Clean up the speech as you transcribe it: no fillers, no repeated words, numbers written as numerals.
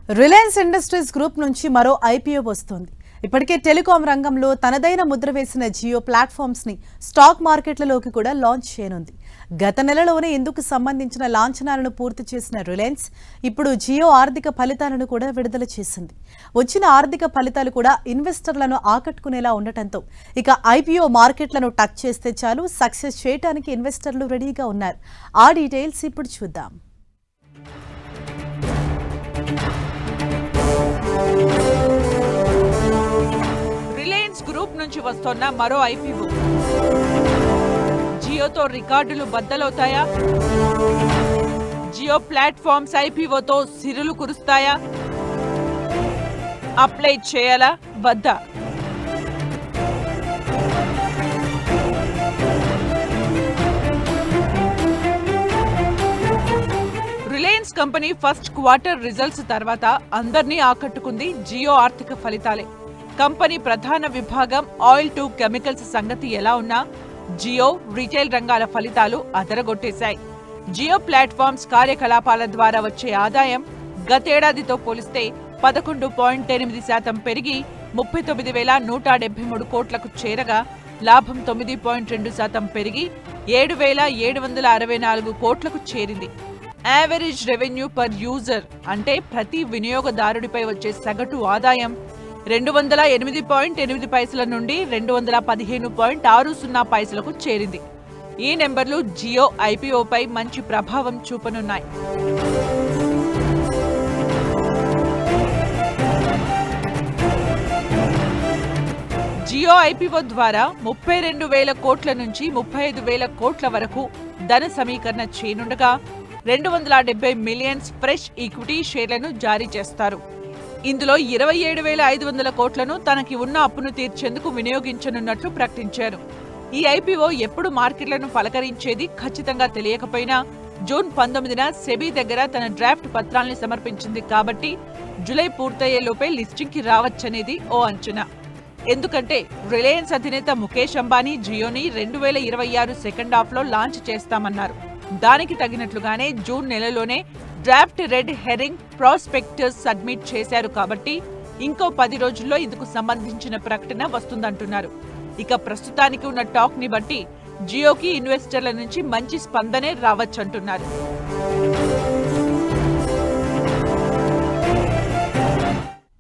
Reliance industries group నుంచి మరో IPO వస్తోంది. ఇప్పటికే టెలికాం రంగంలో తనదైన ముద్ర వేసిన జియో ప్లాట్ఫామ్స్ ని స్టాక్ మార్కెట్లలోకి కూడా లాంచ్ చేయనుంది. గత నెలలోనే ఇందుకు సంబంధించిన లాంఛనాలను పూర్తి చేసిన రిలయన్స్ ఇప్పుడు జియో ఆర్థిక ఫలితాలను కూడా విడుదల చేసింది. వచ్చిన ఆర్థిక ఫలితాలు కూడా ఇన్వెస్టర్లను ఆకట్టుకునేలా ఉండటంతో ఇక ఐపీఓ మార్కెట్లను టచ్ చేస్తే చాలు సక్సెస్ చేయడానికి ఇన్వెస్టర్లు రెడీగా ఉన్నారు. ఆ డీటెయిల్స్ ఇప్పుడు చూద్దాం. రిలయన్స్ గ్రూప్ నుంచి వస్తున్న మరో ఐపీఓ జియోతో రికార్డులు బద్దలవుతాయా? జియో ప్లాట్ఫామ్స్ ఐపీఓతో సిరులు కురుస్తాయా? అప్లై చేయాలా వద్దా? Reliance company first quarter results తర్వాత అందర్నీ ఆకట్టుకుంది జియో ఆర్థిక ఫలితాలే. కంపెనీ ప్రధాన విభాగం ఆయిల్ టు కెమికల్స్ సంగతి ఎలా ఉన్నా జియో రీటైల్ రంగాల ఫలితాలు అదరగొట్టేశాయి. జియో ప్లాట్ఫామ్స్ కార్యకలాపాల ద్వారా వచ్చే ఆదాయం గతేడాదితో పోలిస్తే 11.8% పెరిగి 39,173 కోట్లకు చేరగా లాభం 9.2% పెరిగి 7,764 కోట్లకు చేరింది. యావరేజ్ రెవెన్యూ పర్ యూజర్ అంటే ప్రతి వినియోగదారుడిపై వచ్చే సగటు ఆదాయం 208.8 పైసల నుండి 215.60 పైసలకు చేరింది. ఈ నెంబర్లు జియో ఐపీఓపై మంచి ప్రభావం చూపనున్నాయి. జియో ఐపీఓ ద్వారా 32,000 కోట్ల నుంచి 35,000 కోట్ల వరకు ధన సమీకరణ చేయనుండగా 270 మిలియన్స్ ఫ్రెష్ ఈక్విటీ షేర్లను జారీ చేస్తారు. ఇందులో 27,500 కోట్లను తనకి ఉన్న అప్పును తీర్చేందుకు వినియోగించనున్నట్లు ప్రకటించారు. ఈ ఐపీఓ ఎప్పుడు మార్కెట్లను పలకరించేది ఖచ్చితంగా తెలియకపోయినా జూన్ 19న సెబీ దగ్గర తన డ్రాఫ్ట్ పత్రాల్ని సమర్పించింది కాబట్టి జూలై పూర్తయ్యేలోపే లిస్టింగ్కి రావచ్చనేది ఓ అంచనా. ఎందుకంటే రిలయన్స్ అధినేత ముఖేష్ అంబానీ జియోని 2026 సెకండ్ హాఫ్లో లాంచ్ చేస్తామన్నారు. దానికి తగినట్లుగానే జూన్ నెలలోనే draft red herring prospectus submit చేశారు కాబట్టి ఇంకో 10 రోజుల్లో ఇందుకు సంబంధించిన ప్రకటన వస్తుందంటున్నారు. ఇక ప్రస్తుతానికి ఉన్న టాక్ ని బట్టి జియోకి ఇన్వెస్టర్ల నుంచి మంచి స్పందనే రావచ్చంటున్నారు.